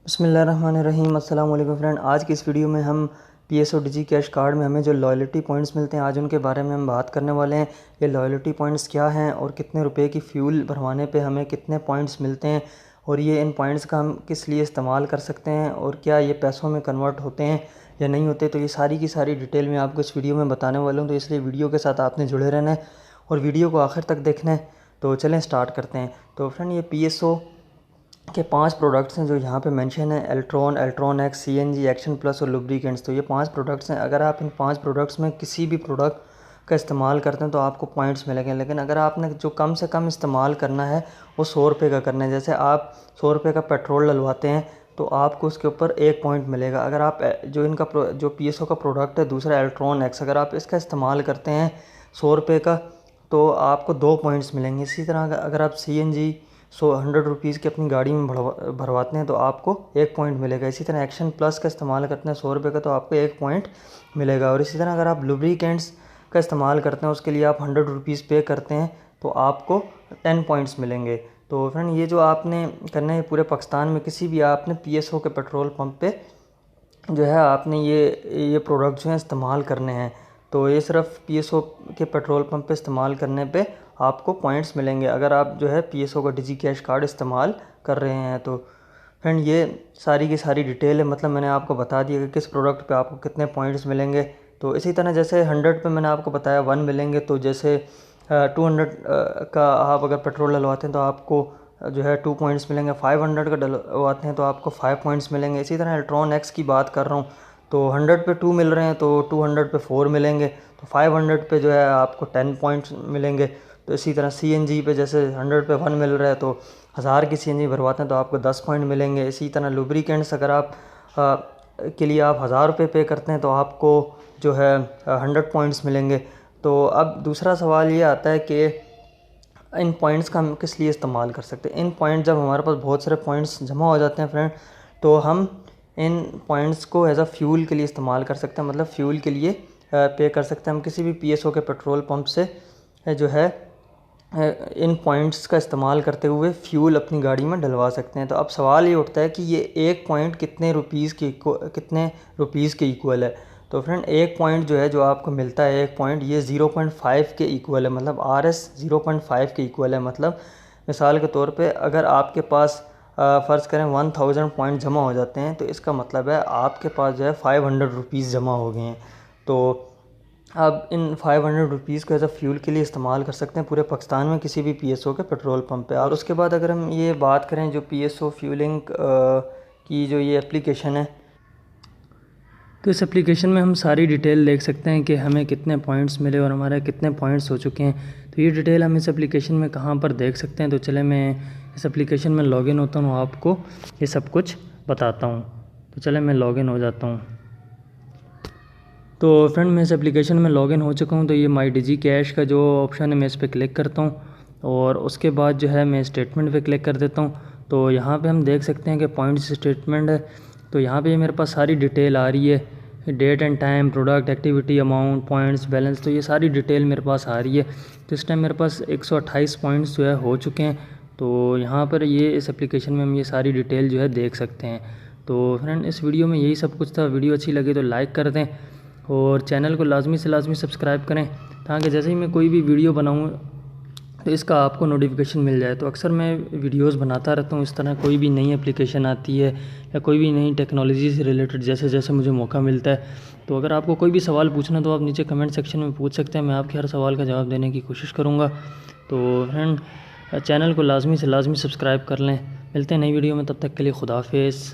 बिस्मिल्लाहिर्रहमानिर्रहीम। अस्सलाम वालेकुम फ्रेंड। आज की इस वीडियो में हम पीएसओ डिजी कैश कार्ड में हमें जो लॉयल्टी पॉइंट्स मिलते हैं आज उनके बारे में हम बात करने वाले हैं। ये लॉयल्टी पॉइंट्स क्या हैं और कितने रुपए की फ्यूल भरवाने पे हमें कितने पॉइंट्स मिलते हैं और ये इन पॉइंट्स का हम किस लिए इस्तेमाल कर सकते हैं और क्या ये पैसों में कन्वर्ट होते हैं या नहीं होते। तो ये सारी की सारी डिटेल में आपको इस वीडियो में बताने वाला हूँ, तो इसलिए वीडियो के साथ आपने जुड़े रहना है और वीडियो को आखिर तक देखना है। तो चलें स्टार्ट करते हैं। तो फ्रेंड ये पीएसओ के 5 प्रोडक्ट्स हैं जो यहाँ पे मेंशन है, एल्ट्रॉन एक्स, सीएनजी, एक्शन प्लस और लुब्रिकेंट्स। तो ये 5 प्रोडक्ट्स हैं। अगर आप इन 5 प्रोडक्ट्स में किसी भी प्रोडक्ट का इस्तेमाल करते हैं तो आपको पॉइंट्स मिलेंगे, लेकिन अगर आपने जो कम से कम इस्तेमाल करना है वो 100 रुपये का करना है। जैसे आप 100 रुपये का पेट्रोल डलवाते हैं तो आपको उसके ऊपर 1 पॉइंट मिलेगा। अगर आप जो पीएसओ का प्रोडक्ट है दूसरा एल्ट्रॉन एक्स, अगर आप इसका इस्तेमाल करते हैं 100 रुपये का तो आपको 2 पॉइंट्स मिलेंगे। इसी तरह अगर आप सीएनजी 100 रुपीज़ की अपनी गाड़ी में भरवाते हैं तो आपको 1 पॉइंट मिलेगा। इसी तरह एक्शन प्लस का इस्तेमाल करते हैं 100 रुपये का तो आपको 1 पॉइंट मिलेगा। और इसी तरह अगर आप लुब्रिकेंट्स का इस्तेमाल करते हैं उसके लिए आप 100 रुपीज़ पे करते हैं तो आपको 10 पॉइंट्स मिलेंगे। तो फ्रेंड ये जो आपने करना है पूरे पाकिस्तान में किसी भी आपने पीएसओ के पेट्रोल पंप पे जो है आपने ये प्रोडक्ट जो हैं इस्तेमाल करने हैं। तो ये सिर्फ पीएसओ के पेट्रोल पंप पे इस्तेमाल करने पे आपको पॉइंट्स मिलेंगे अगर आप जो है पीएसओ का डिजी कैश कार्ड इस्तेमाल कर रहे हैं। तो फ्रेंड ये सारी की सारी डिटेल है, मतलब मैंने आपको बता दिया कि किस प्रोडक्ट पे आपको कितने पॉइंट्स मिलेंगे। तो इसी तरह जैसे 100 पे मैंने आपको बताया 1 मिलेंगे, तो जैसे 200 का आप अगर पेट्रोल डलवाते हैं तो आपको जो है 2 पॉइंट्स मिलेंगे। 500 का डलवाते हैं तो आपको 5 पॉइंट्स मिलेंगे। इसी तरह एल्ट्रॉन एक्स की बात कर रहा हूँ तो 100 पे 2 मिल रहे हैं तो 200 पे 4 मिलेंगे, तो 500 पे जो है आपको 10 पॉइंट्स मिलेंगे। तो इसी तरह सीएनजी पे जैसे 100 पे 1 मिल रहा है तो 1000 की सीएनजी भरवाते हैं तो आपको 10 पॉइंट मिलेंगे। इसी तरह लुब्रिकेंट्स अगर आप के लिए आप 1000 रुपये पे करते हैं तो आपको जो है 100 पॉइंट्स मिलेंगे। तो अब दूसरा सवाल ये आता है कि इन पॉइंट्स का हम किस लिए इस्तेमाल कर सकते हैं। इन पॉइंट जब हमारे पास बहुत सारे पॉइंट्स जमा हो जाते हैं फ्रेंड तो हम इन पॉइंट्स को एज अ फ्यूल के लिए इस्तेमाल कर सकते हैं, मतलब फ्यूल के लिए पे कर सकते हैं। हम किसी भी पीएसओ के पेट्रोल पंप से जो है इन पॉइंट्स का इस्तेमाल करते हुए फ्यूल अपनी गाड़ी में डलवा सकते हैं। तो अब सवाल ये उठता है कि ये 1 पॉइंट कितने रुपीज़ के इक्वल है। तो फ्रेंड 1 पॉइंट जो है जो आपको मिलता है 1 पॉइंट ये 0.5 के इक्वल है, मतलब RS 0.5 के इक्वल है। मतलब मिसाल के तौर पे अगर आपके पास फ़र्ज़ करें 1000 पॉइंट जमा हो जाते हैं तो इसका मतलब है आपके पास जो है 500 रुपीज़ जमा हो गए हैं। तो अब इन 500 रुपीज़ को एज अ फ्यूल के लिए इस्तेमाल कर सकते हैं पूरे पाकिस्तान में किसी भी पीएसओ के पेट्रोल पंप पे। और उसके बाद अगर हम ये बात करें जो पीएसओ फ्यूलिंग की जो ये एप्लीकेशन है, तो इस एप्लीकेशन में हम सारी डिटेल देख सकते हैं कि हमें कितने पॉइंट्स मिले और हमारे कितने पॉइंट्स हो चुके हैं। तो ये डिटेल हम इस एप्लीकेशन में कहाँ पर देख सकते हैं। तो चले मैं इस एप्लीकेशन में लॉगिन होता हूँ, आपको ये सब कुछ बताता हूँ। तो चले मैं लॉगिन हो जाता हूँ। तो फ्रेंड मैं इस एप्लीकेशन में लॉगिन हो चुका हूँ। तो ये माई डिजी कैश का जो ऑप्शन है मैं इस पर क्लिक करता हूँ और उसके बाद जो है मैं स्टेटमेंट पे क्लिक कर देता हूँ। तो यहाँ पे हम देख सकते हैं कि पॉइंट्स स्टेटमेंट है। तो यहाँ पे मेरे पास सारी डिटेल आ रही है, date and time, product, activity, amount, points, balance. तो ये सारी डिटेल मेरे पास आ रही है। तो इस टाइम मेरे पास 128 पॉइंट्स जो है हो चुके हैं। तो यहाँ पर ये इस एप्लीकेशन में हम ये सारी डिटेल जो है देख सकते हैं। तो फ्रेंड इस वीडियो में यही सब कुछ था। वीडियो अच्छी लगी तो लाइक कर दें और चैनल को लाजमी से लाजमी सब्सक्राइब करें ताकि जैसे ही मैं कोई भी वीडियो बनाऊँ तो इसका आपको नोटिफिकेशन मिल जाए। तो अक्सर मैं वीडियोस बनाता रहता हूँ इस तरह, कोई भी नई एप्लीकेशन आती है या कोई भी नई टेक्नोलॉजी से रिलेटेड जैसे जैसे मुझे मौका मिलता है। तो अगर आपको कोई भी सवाल पूछना तो आप नीचे कमेंट सेक्शन में पूछ सकते हैं, मैं आपके हर सवाल का जवाब देने की कोशिश करूँगा। तो फ्रेंड चैनल को लाजमी से लाजमी सब्सक्राइब कर लें। मिलते हैं नई वीडियो में, तब तक के लिए खुदा हाफिज़।